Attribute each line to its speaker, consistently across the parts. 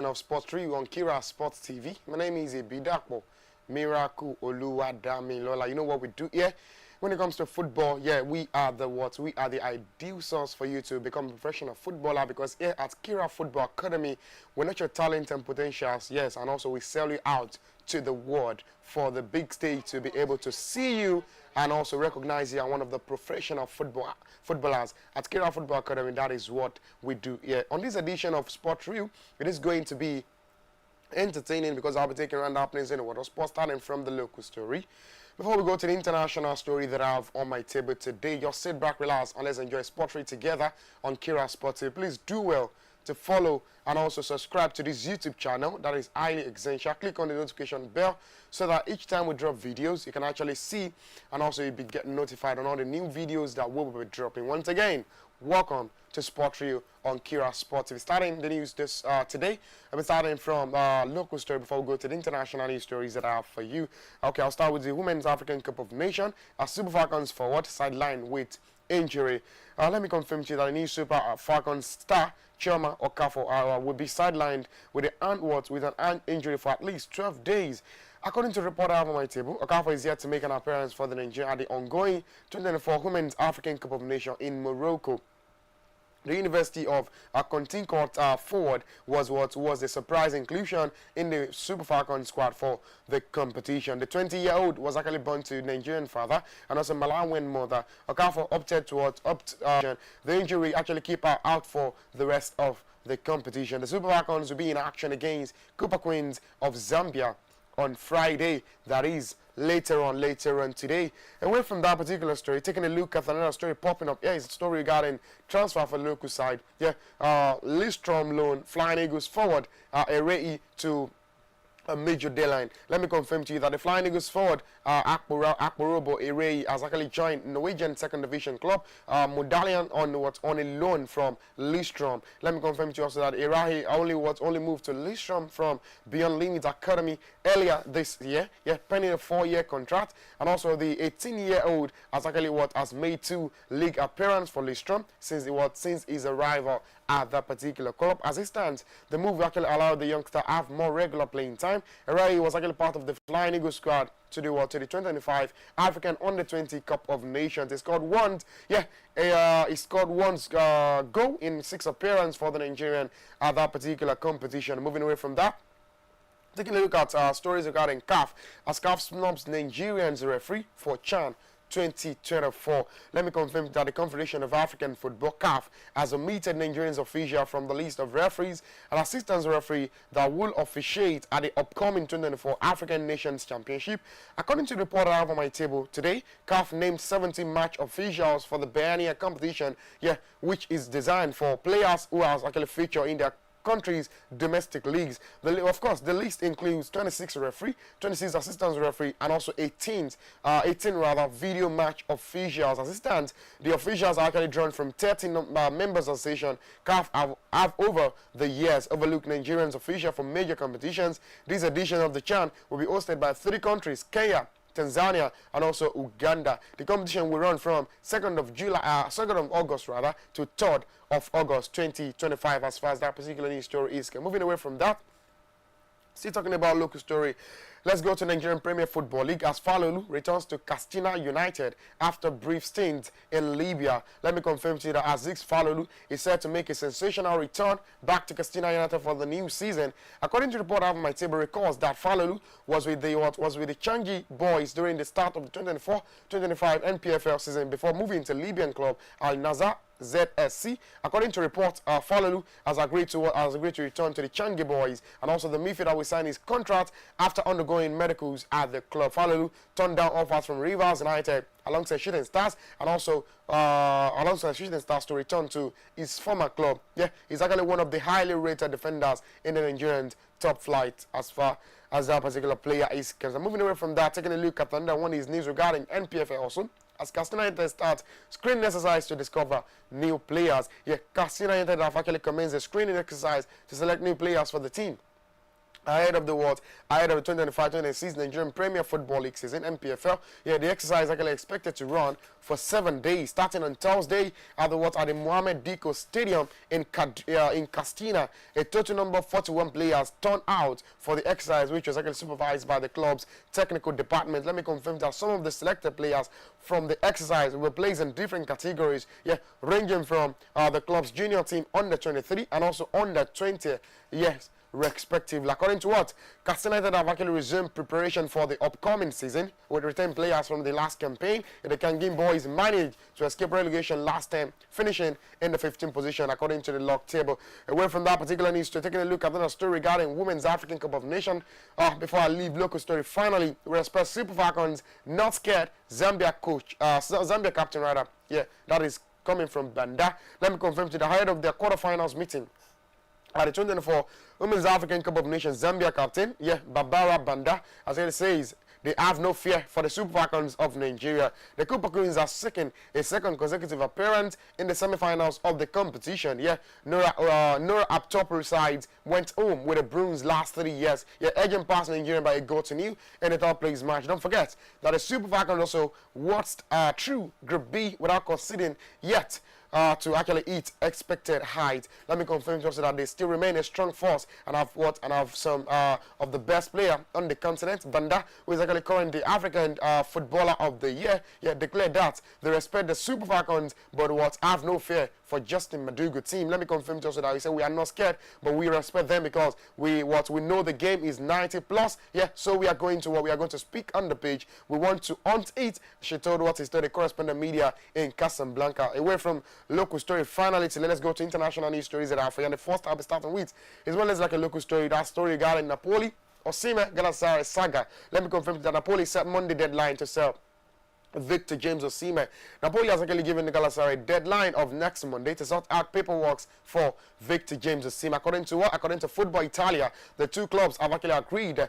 Speaker 1: Of Sports 3 on Kiraa Sports TV. My name is Ibidapo Miracle Oluwadami Lola. You know what we do here? When it comes to football, yeah, we are the what? We are the ideal source for you to become a professional footballer, because here at Kiraa Football Academy, we nurture talent and potentials, yes, and also we sell you out to the world for the big stage to be able to see you and also recognize you as one of the professional footballers at Kiraa Football Academy. That is what we do here. On this edition of Sport Reel, it is going to be entertaining because I'll be taking around the happenings in the world of sports, starting from the local story. Before we go to the international story that I have on my table today, just sit back, relax, and let's enjoy Sport Reel together on Kiraa Sports TV. Please do well to follow and also subscribe to this YouTube channel. That is highly essential. Click on the notification bell so that each time we drop videos, you can actually see and also you'll be getting notified on all the new videos that we'll be dropping. Once again, welcome to Sport Reel on Kiraa Sports TV. Starting the news this today, I'll be starting from local story before we go to the international news stories that I have for you. Okay, I'll start with the Women's African Cup of Nations. Super Falcons forward sidelined with injury. Let me confirm to you that the new Super Falcons star Chioma Okafor will be sidelined with an hand injury for at least 12 days. According to the report I have on my table, Okafor is yet to make an appearance for the Nigeria at the ongoing 2024 Women's African Cup of Nations in Morocco. The University of Contincourt forward was a surprise inclusion in the Super Falcons squad for the competition. The 20-year-old was actually born to Nigerian father and also Malawian mother. Okafor opted towards the injury actually keep her out for the rest of the competition. The Super Falcons will be in action against Cooper Queens of Zambia on Friday, that is later on today. Away from that particular story, taking a look at another story popping up here is a story regarding transfer for the local side. Yeah, Listrom loan, Flying Eagles forward Erei to a major deadline. Let me confirm to you that the Flying Eagles forward Akporobo Erei has actually joined Norwegian second division club Modalian on a loan from Listrom. Let me confirm to you also that Erei only moved to Listrom from Beyond Limits Academy earlier this year. Yeah, pending a 4-year contract, and also the 18-year-old has actually has made 2 league appearances for Listrom since his arrival at that particular club. As it stands, the move actually allowed the youngster to have more regular playing time. Erei was actually part of the Flying Eagles squad to the 2025 African Under-20 Cup of Nations. He scored one goal in 6 appearances for the Nigerian at that particular competition. Moving away from that, taking a look at stories regarding CAF, as CAF snubs Nigerians referee for CHAN 2024. Let me confirm that the Confederation of African Football, CAF, has omitted Nigerians official from the list of referees and assistant referee that will officiate at the upcoming 2024 African Nations Championship. According to the report I have on my table today, CAF named 17 match officials for the biennial competition, which is designed for players who are actually featured in their countries' domestic leagues. Of course, the list includes 26 referee, 26 assistant referee, and also 18 video match officials. As it stands, the officials are actually drawn from 13 members association. CAF have over the years overlooked Nigerians official for major competitions. This edition of the CHAN will be hosted by 3 countries: Kenya, Tanzania, and also Uganda. The competition will run from 2nd of August to 3rd of August 2025, as far as that particular news story is. Moving away from that, still talking about local story, let's go to Nigerian Premier Football League as Falolu returns to Katsina United after brief stint in Libya. Let me confirm to you that Aziz Falolu is set to make a sensational return back to Katsina United for the new season. According to the report I have on my table, records that Falolu was with the Changi boys during the start of the 2024-2025 NPFL season before moving to Libyan club Al Nazar ZSC. According to reports, Falolu has agreed to return to the Changi boys, and also the midfielder will sign his contract after undergoing medicals at the club. Falolu turned down offers from Rivers United alongside Shooting Stars, and also alongside Shooting Stars to return to his former club. Yeah, he's actually one of the highly rated defenders in the Nigerian top flight as far as that particular player is concerned. Moving away from that, taking a look at another one is news regarding NPFL also, as Katsina United starts screening exercise to discover new players. Yeah, Katsina United have actually commenced a screening exercise to select new players for the team. Ahead of the what? Ahead of the 2025-2026 Nigerian Premier Football League season, NPFL. Yeah, the exercise is actually expected to run for 7 days, starting on Thursday at the Mohammed Diko Stadium in Castina. A total number of 41 players turned out for the exercise, which was actually supervised by the club's technical department. Let me confirm that some of the selected players from the exercise were placed in different categories, yeah, ranging from the club's junior team under 23 and also under 20. Yes, respectively. According to what? Castle United have actually resumed preparation for the upcoming season with retained players from the last campaign. The Kangin boys managed to escape relegation last time, finishing in the 15th position according to the log table. Away from that particular news, to taking a look at another story regarding Women's African Cup of Nations. Before I leave local story, finally, we respect Super Falcons, not scared. Zambia captain rather. Yeah, that is coming from Banda. Let me confirm to the head of their quarterfinals meeting at the 2024 Women's African Cup of Nations, Zambia captain, Barbara Banda, as it says, they have no fear for the Super Falcons of Nigeria. The Super Queens are seeking a second consecutive appearance in the semi-finals of the competition. Nora Aptopou's side went home with a bronze last 3 years. Edging past Nigeria by a goal to nil in the third place match. Don't forget that the Super Falcons also watched through Group B without conceding yet. To actually eat expected height. Let me confirm also that they still remain a strong force and have some of the best player on the continent. Banda, who is actually currently the African Footballer of the Year, declared that they respect the Super Falcons, but have no fear for Justin Madugu team. Let me confirm also that he said we are not scared, but we respect them because we know the game is 90 plus. So we are going to speak on the page. We want to hunt it. She told what is the correspondent media in Casablanca. Away from local story, finally, let's go to international news stories that are for you. And the first I'll be starting with is well as like a local story. That story regarding Napoli, Osimhen, Galatasaray saga. Let me confirm that Napoli set Monday deadline to sell Victor James Osimhen. Napoli has actually given the Galatasaray a deadline of next Monday to sort out paperwork for Victor James Osimhen. According to what? According to Football Italia, the two clubs have actually agreed,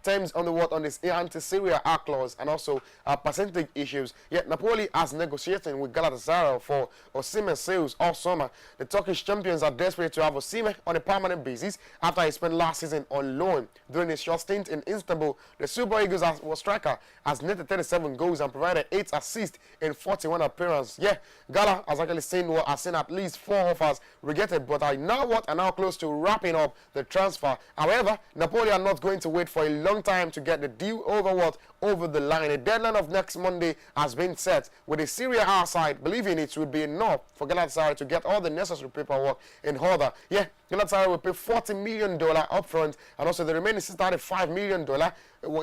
Speaker 1: terms on this anti-Syria Act clause and also percentage issues. Napoli has negotiating with Galatasaray for Osimhen sales all summer. The Turkish champions are desperate to have Osimhen on a permanent basis after he spent last season on loan. During his short stint in Istanbul, the Super Eagles striker has netted 37 goals and provided 8 assists in 41 appearances. Gala has actually seen at least 4 offers rejected, but are now close to wrapping up the transfer. However, Napoli are not going to wait for a long time to get the deal over the line. A deadline of next Monday has been set, with the Syria A side believing it would be enough for Galatasaray to get all the necessary paperwork in order. Galatasaray will pay $40 million upfront and also the remaining $65 million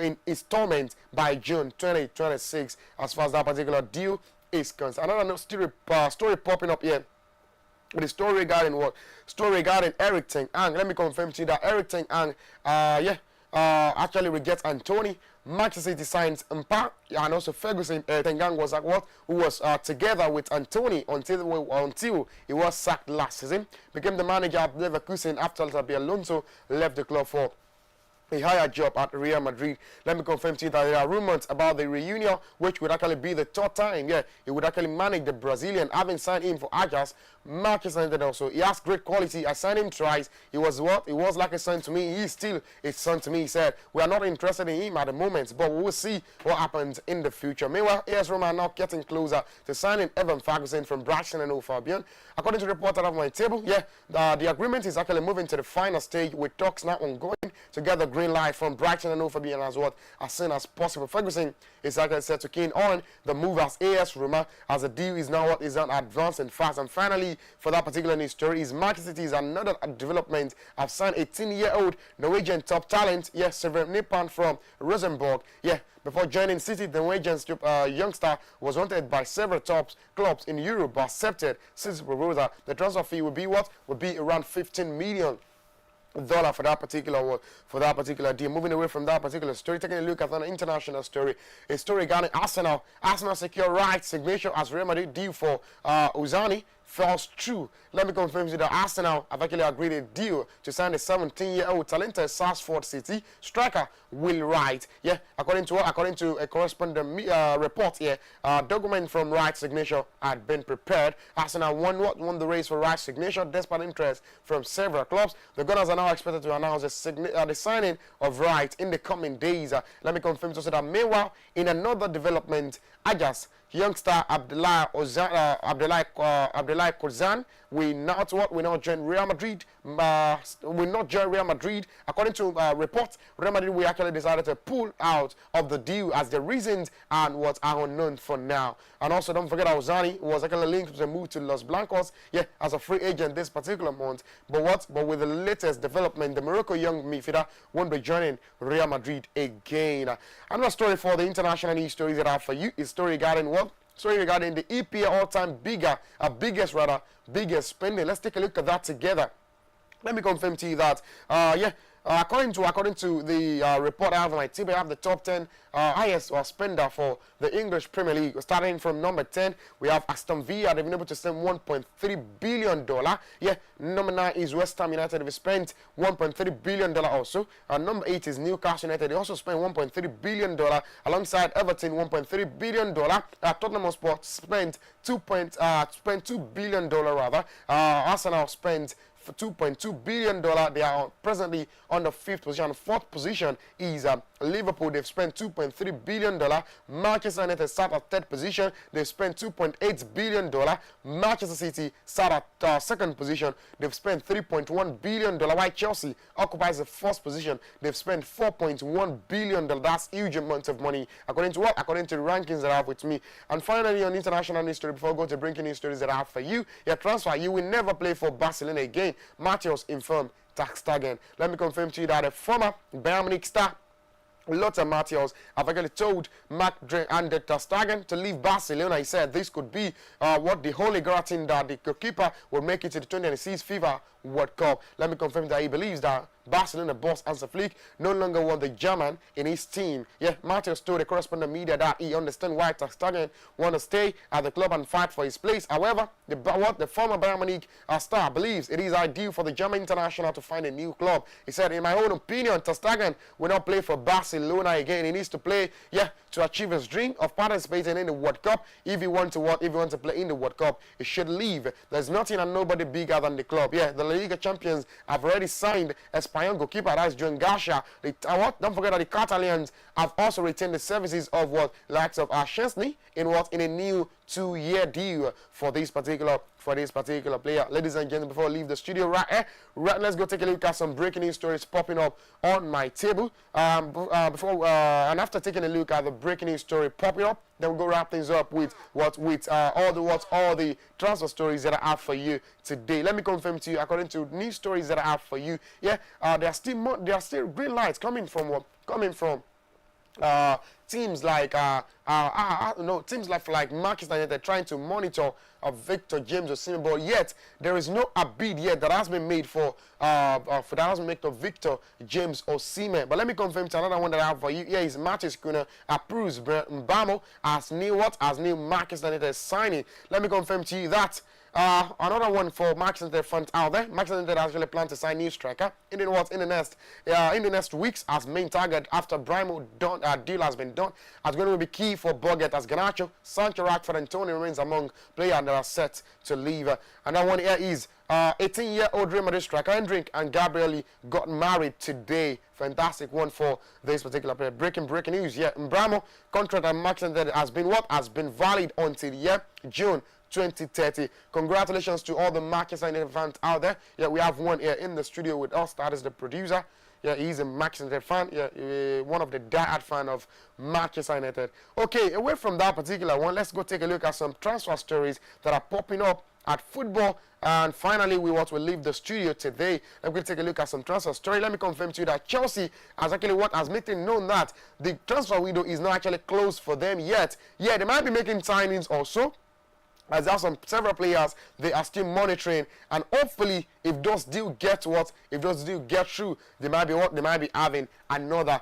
Speaker 1: in installments by June 2026 as far as that particular deal is concerned. Another story popping up here. The story regarding what? Story regarding Eric Ten Hag. Let me confirm to you that Eric Ten Hag, actually rejects Anthony. Manchester City signs Mpa and also Ferguson. Ten Hag was who was together with Anthony until he was sacked last season. Became the manager of Leverkusen after Xabi Alonso left the club for a higher job at Real Madrid. Let me confirm to you that there are rumors about the reunion, which would actually be the third time. He would actually manage the Brazilian, having signed him for Ajax. Manchester United also. He has great quality. I signed him twice. He was He was like a son to me. He is still a son to me. He said, we are not interested in him at the moment, but we will see what happens in the future. Meanwhile, AS Roma are now getting closer to signing Evan Ferguson from Brighton and Hove Albion. According to the report out of my table, the agreement is actually moving to the final stage with talks now ongoing to get the green light from Brighton and Hove Albion as soon as possible. Ferguson is actually set to keen on the move as AS Roma, as the deal is now advanced and fast. And finally, for that particular news story, is Manchester City is another development. I've signed 18-year-old Norwegian top talent, Severin Nipan from Rosenborg. Before joining City, the Norwegian youngster was wanted by several top clubs in Europe, but accepted City's proposal. The transfer fee would be Would be around $15 million for that particular deal. Moving away from that particular story, taking a look at an international story, a story regarding Arsenal. Arsenal secure rights signature as Real Madrid deal for Uzani falls true. Let me confirm to you that Arsenal have actually agreed a deal to sign the 17-year-old talented Sarsford City striker Will Wright. Yeah, according to a correspondent report here, document from Wright's signature had been prepared. Arsenal won the race for Wright's signature despite interest from several clubs. The Gunners are now expected to announce the signing of Wright in the coming days. Let me confirm to you that meanwhile, in another development, Ajax youngster Abdullah Kozan will not join Real Madrid. According to reports, Real Madrid will actually decided to pull out of the deal as the reasons and what are unknown for now. And also, don't forget Ozani was actually linked with a move to Los Blancos, as a free agent this particular month. But with the latest development, the Morocco young midfielder won't be joining Real Madrid again. Another story for the international news stories that I have for you is story regarding what? Story regarding the EPL all-time biggest spending. Let's take a look at that together. Let me confirm to you that, according to the report I have on my table, I have the top 10 highest spender for the English Premier League. Starting from number 10, we have Aston Villa. They've been able to spend $1.3 billion. Number 9 is West Ham United. They've spent $1.3 billion also. And number 8 is Newcastle United. They also spent $1.3 billion alongside Everton, $1.3 billion. Tottenham Hotspur spent $2 billion rather. Arsenal spent for $2.2 billion. They are presently on the 5th position. Fourth position is Liverpool. They've spent $2.3 billion. Manchester United sat at 3rd position. They've spent $2.8 billion. Manchester City sat at 2nd position. They've spent $3.1 billion. While Chelsea occupies the 1st position. They've spent $4.1 billion. That's huge amount of money. According to what? According to the rankings that I have with me. And finally, on international news story, before I go to breaking news stories that I have for you, transfer. You will never play for Barcelona again. Matheus informed Ter Stegen. Let me confirm to you that a former Bayern Munich star Lothar Matthias have actually told Ter Stegen to leave Barcelona. He said this could be what the holy grail thing that the goalkeeper will make it to the 2026 FIFA World Cup. Let me confirm that he believes that Barcelona boss Hansi Flick no longer want the German in his team. Matthias told the correspondent media that he understands why Ter Stegen want to stay at the club and fight for his place. However, the former Bayern Munich star believes it is ideal for the German international to find a new club. He said, in my own opinion, Ter Stegen will not play for Barcelona again. He needs to play, to achieve his dream of participating in the World Cup. If he wants to play in the World Cup, he should leave. There's nothing and nobody bigger than the club. The La Liga champions have already signed Espanyol goalkeeper, that's Joan Garcia. Don't forget that the Catalans have also retained the services of likes of Szczesny in a new 2-year deal for this particular player. Ladies and gentlemen, before I leave the studio let's go take a look at some breaking news stories popping up on my table. And after taking a look at the breaking news story popping up, then we'll go wrap things up with all the transfer stories that I have for you today. Let me confirm to you, according to news stories that I have for you, there are still green lights coming from teams like like Manchester United trying to monitor Victor James Osimhen, but yet there is no bid yet that has been made for Victor James Osimhen. But let me confirm to another one that I have for you. Here is Matis Kuna approves Mbamo as new Manchester United signing. Let me confirm to you that another one for Manchester United fans out there. Manchester United actually plan to sign new striker in the next weeks as main target after Brimo deal has been done. It's going to be key for Boget as Garnacho, Sancho, Rashford, and Tony remains among players that are set to leave. Another one here is 18-year-old Real Madrid striker Hendrik and Gabriel got married today. Fantastic one for this particular player. Breaking news. Brimo contract at Manchester United has been valid until June 2030. Congratulations to all the Manchester United fans out there. We have one here in the studio with us. That is the producer. He's a Manchester United fan. One of the die-hard fan of Manchester United. Okay, away from that particular one, let's go take a look at some transfer stories that are popping up at football. And finally, we leave the studio today. I'm going to take a look at some transfer story. Let me confirm to you that Chelsea has made it known that the transfer window is not actually closed for them yet. They might be making signings also, as there are several players they are still monitoring, and hopefully if those deals get through, they might be having another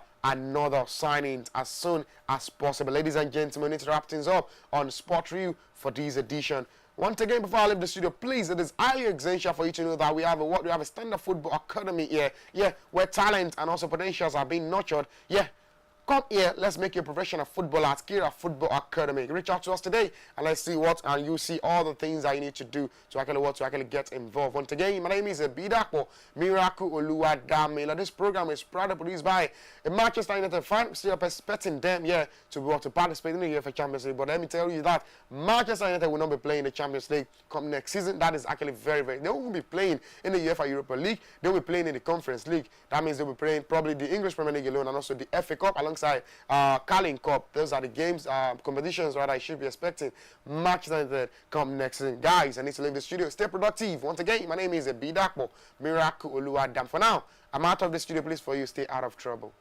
Speaker 1: signing as soon as possible. Ladies and gentlemen, we need to wrap things up on Sport Review for this edition Once again, before I leave the studio, please, it is highly essential for you to know that we have a standard football academy here. Yeah, where talent and also potentials are being nurtured. Yeah. Come here, let's make you a professional footballer at Kiraa Football Academy. Reach out to us today and let's see what, and you see all the things that you need to do to actually get involved. Once again, my name is Bidakpo Miracle Oluwadamila. This program is proudly produced by a Manchester United fan. Still expecting them, yeah, to be able to participate in the UEFA Champions League. But let me tell you that Manchester United will not be playing the Champions League come next season. That is actually very, they won't be playing in the UEFA Europa League. They'll be playing in the Conference League. That means they'll be playing probably the English Premier League alone and also the FA Cup alongside Carling Cup. Those are the games, competitions that I should be expecting Manchester United come next season. Guys, I need to leave the studio. Stay productive. Once again, my name is Bidakpo Miracle Oluwadam. For now, I'm out of the studio. Please, for you, stay out of trouble.